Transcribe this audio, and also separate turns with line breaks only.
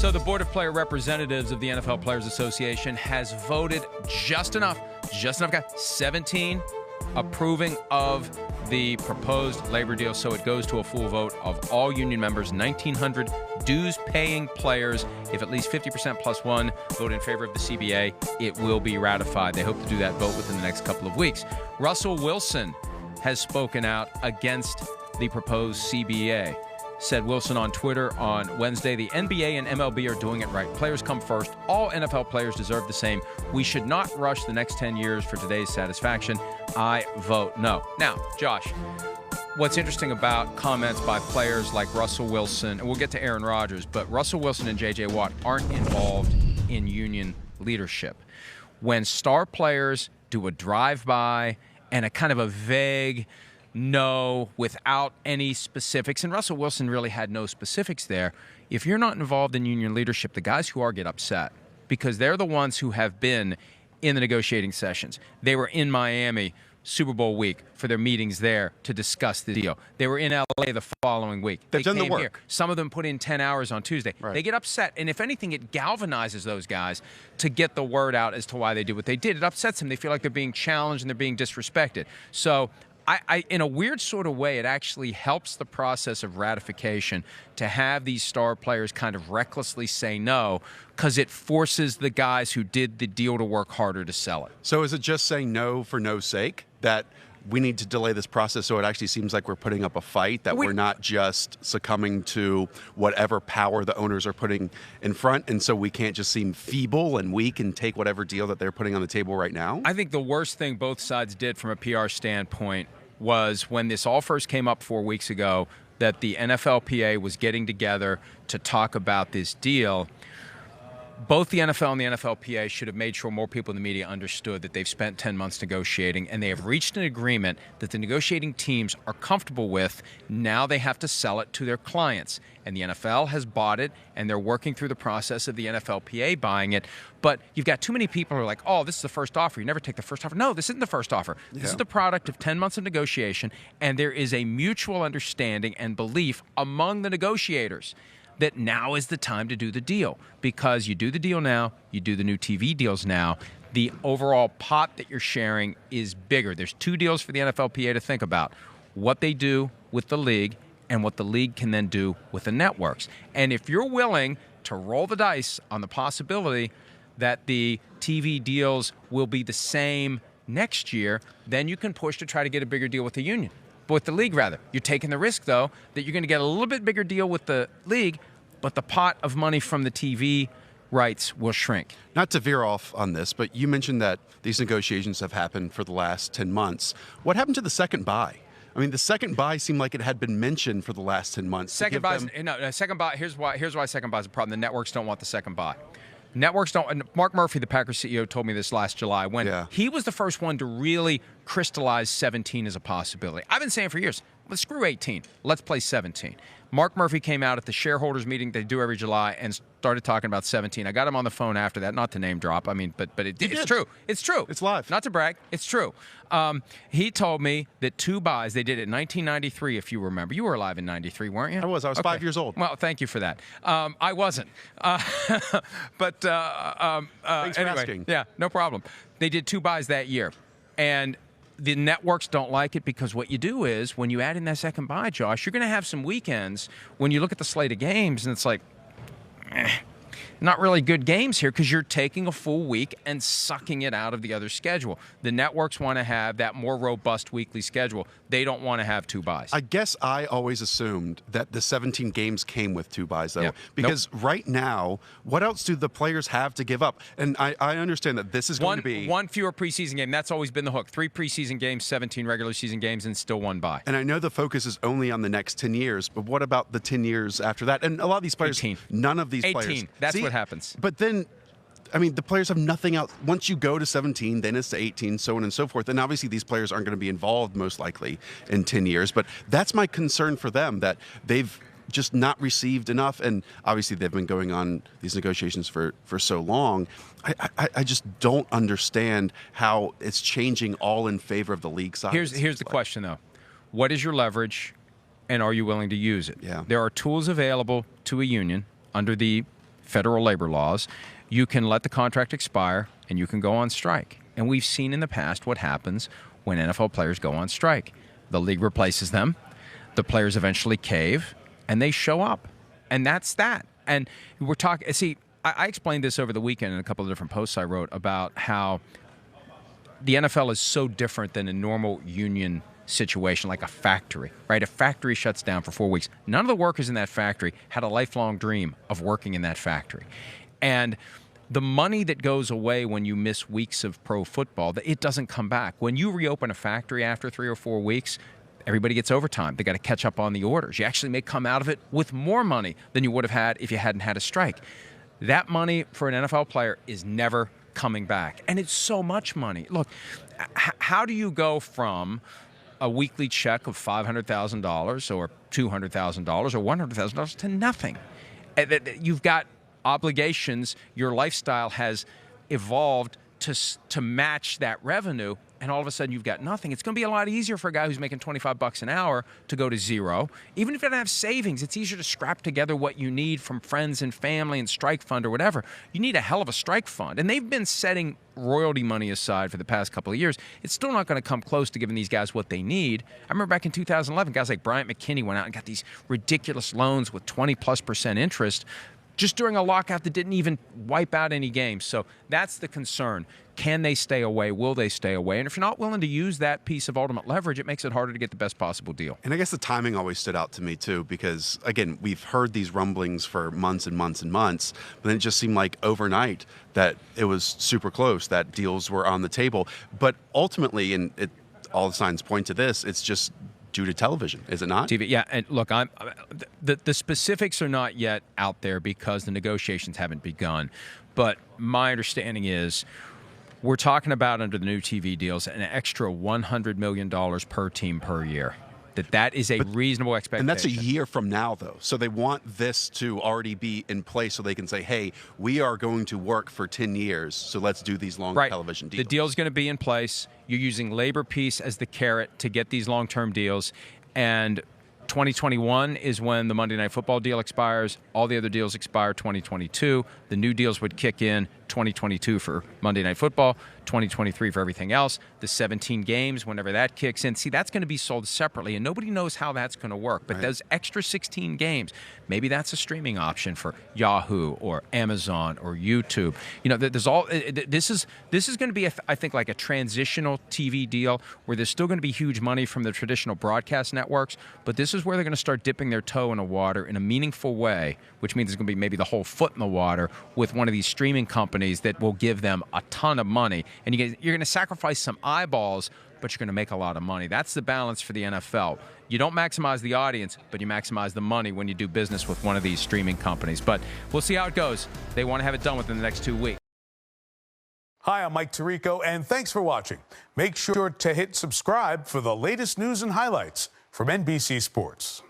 So the Board of Player Representatives of the NFL Players Association has voted just enough, guys, 17 approving of the proposed labor deal. So it goes to a full vote of all union members, 1,900 dues-paying players. If at least 50% plus one vote in favor of the CBA, it will be ratified. They hope to do that vote within the next couple of weeks. Russell Wilson has spoken out against the proposed CBA. Said Wilson on Twitter on Wednesday, the NBA and MLB are doing it right. Players come first. All NFL players deserve the same. We should not rush the next 10 years for today's satisfaction. I vote no. Now, Josh, what's interesting about comments by players like Russell Wilson, and we'll get to Aaron Rodgers, but Russell Wilson and J.J. Watt aren't involved in union leadership. When star players do a drive-by and a kind of a vague no without any specifics, and Russell Wilson really had no specifics there. If you're not involved in union leadership, the guys who are get upset because they're the ones who have been in the negotiating sessions. They were in Miami Super Bowl week for their meetings there to discuss the deal. They were in L.A. the following week.
They've done the work.
Here. Some of them put in 10 hours on Tuesday.
Right.
They get upset, and if anything, it galvanizes those guys to get the word out as to why they did what they did. It upsets them. They feel like they're being challenged and they're being disrespected. So I, in a weird sort of way, it actually helps the process of ratification to have these star players kind of recklessly say no, because it forces the guys who did the deal to work harder to sell it.
So is it just saying no for no's sake, that we need to delay this process so it actually seems like we're putting up a fight, that we're not just succumbing to whatever power the owners are putting in front, and so we can't just seem feeble and weak and take whatever deal that they're putting on the table right now?
I think the worst thing both sides did from a PR standpoint was when this all first came up 4 weeks ago, that the NFLPA was getting together to talk about this deal. Both the NFL and the NFLPA should have made sure more people in the media understood that they've spent 10 months negotiating and they have reached an agreement that the negotiating teams are comfortable with. Now they have to sell it to their clients. And the NFL has bought it, and they're working through the process of the NFLPA buying it. But you've got too many people who are like, oh, this is the first offer. You never take the first offer. No, this isn't the first offer. This is the product of 10 months of negotiation, and there is a mutual understanding and belief among the negotiators that now is the time to do the deal, because you do the deal now, you do the new TV deals now, the overall pot that you're sharing is bigger. There's two deals for the NFLPA to think about: what they do with the league and what the league can then do with the networks. And if you're willing to roll the dice on the possibility that the TV deals will be the same next year, then you can push to try to get a bigger deal with the union. With the league, rather. You're taking the risk, though, that you're going to get a little bit bigger deal with the league, but the pot of money from the TV rights will shrink.
Not to veer off on this, but you mentioned that these negotiations have happened for the last 10 months. What happened to the second buy? I mean, the second buy seemed like it had been mentioned for the last 10 months.
Second buy, second buy. Here's why second buy is a problem. The networks don't want the second buy. Networks don't. And Mark Murphy, the Packers CEO, told me this last July when he was the first one to really crystallize 17 as a possibility. I've been saying for years, let's screw 18. Let's play 17. Mark Murphy came out at the shareholders meeting they do every July and started talking about 17. I got him on the phone after that, not to name drop. I mean, but it's true. It's true.
It's live.
Not to brag. It's true. He told me that two buys, they did it in 1993, if you remember. You were alive in 93, weren't you?
I was. I was 5 years old.
Well, thank you for that. I wasn't. But
Thanks for asking.
Yeah, no problem. They did two buys that year. And the networks don't like it because what you do is when you add in that second buy, Josh, you're going to have some weekends when you look at the slate of games and it's like, not really good games here because you're taking a full week and sucking it out of the other schedule. The networks want to have that more robust weekly schedule. They don't want to have two buys.
I guess I always assumed that the 17 games came with two buys, though.
Yep.
Because right now, what else do the players have to give up? And I understand that this is going to be
one fewer preseason game. That's always been the hook. 3 preseason games, 17 regular season games, and still one bye.
And I know the focus is only on the next 10 years, but what about the 10 years after that? And a lot of these players,
18.
None of these
18.
players.
That's what happens.
But then, I mean, the players have nothing else. Once you go to 17, then it's to 18, so on and so forth. And obviously these players aren't going to be involved most likely in 10 years. But that's my concern for them, that they've just not received enough. And obviously they've been going on these negotiations for so long. I just don't understand how it's changing all in favor of the league side.
Here's the question, though. What is your leverage, and are you willing to use it?
Yeah.
There are tools available to a union under the federal labor laws, you can let the contract expire and you can go on strike. And we've seen in the past what happens when NFL players go on strike. The league replaces them, the players eventually cave, and they show up. And that's that. And we're talking, see, I explained this over the weekend in a couple of different posts I wrote about how the NFL is so different than a normal union situation, like a factory, right? A factory shuts down for 4 weeks. None of the workers in that factory had a lifelong dream of working in that factory. And the money that goes away when you miss weeks of pro football, it doesn't come back. When you reopen a factory after 3 or 4 weeks, everybody gets overtime. They got to catch up on the orders. You actually may come out of it with more money than you would have had if you hadn't had a strike. That money for an NFL player is never coming back. And it's so much money. Look, how do you go from a weekly check of $500,000 or $200,000 or $100,000 to nothing? You've got obligations. Your lifestyle has evolved to match that revenue, and all of a sudden you've got nothing. It's going to be a lot easier for a guy who's making $25 an hour to go to zero. Even if you don't have savings, it's easier to scrap together what you need from friends and family and strike fund or whatever. You need a hell of a strike fund, and they've been setting royalty money aside for the past couple of years. It's still not going to come close to giving these guys what they need. I remember back in 2011, guys like Bryant McKinney went out and got these ridiculous loans with 20+% interest just during a lockout that didn't even wipe out any games. So that's the concern. Can they stay away? Will they stay away? And if you're not willing to use that piece of ultimate leverage, it makes it harder to get the best possible deal.
And I guess the timing always stood out to me, too, because, again, we've heard these rumblings for months and months and months, but then it just seemed like overnight that it was super close, that deals were on the table. But ultimately, and all the signs point to this, it's just due to television, is it not?
TV, yeah. And look, the specifics are not yet out there because the negotiations haven't begun. But my understanding is we're talking about, under the new TV deals, an extra $100 million per team per year. That is a reasonable expectation.
And that's a year from now, though. So they want this to already be in place so they can say, hey, we are going to work for 10 years, so let's do these long television deals.
The deal's going to be in place. You're using labor peace as the carrot to get these long-term deals. And 2021 is when the Monday Night Football deal expires. All the other deals expire 2022. The new deals would kick in 2022 for Monday Night Football, 2023 for everything else. The 17 games, whenever that kicks in, see, that's going to be sold separately, and nobody knows how that's going to work. But those extra 16 games, maybe that's a streaming option for Yahoo or Amazon or YouTube. You know, there's all. This is going to be, I think, like a transitional TV deal where there's still going to be huge money from the traditional broadcast networks, but this is where they're going to start dipping their toe in the water in a meaningful way, which means there's going to be maybe the whole foot in the water with one of these streaming companies that will give them a ton of money. And you're going to sacrifice some eyeballs, but you're going to make a lot of money. That's the balance for the NFL. You don't maximize the audience, but you maximize the money when you do business with one of these streaming companies. But we'll see how it goes. They want to have it done within the next 2 weeks.
Hi, I'm Mike Tirico, and thanks for watching. Make sure to hit subscribe for the latest news and highlights from NBC Sports.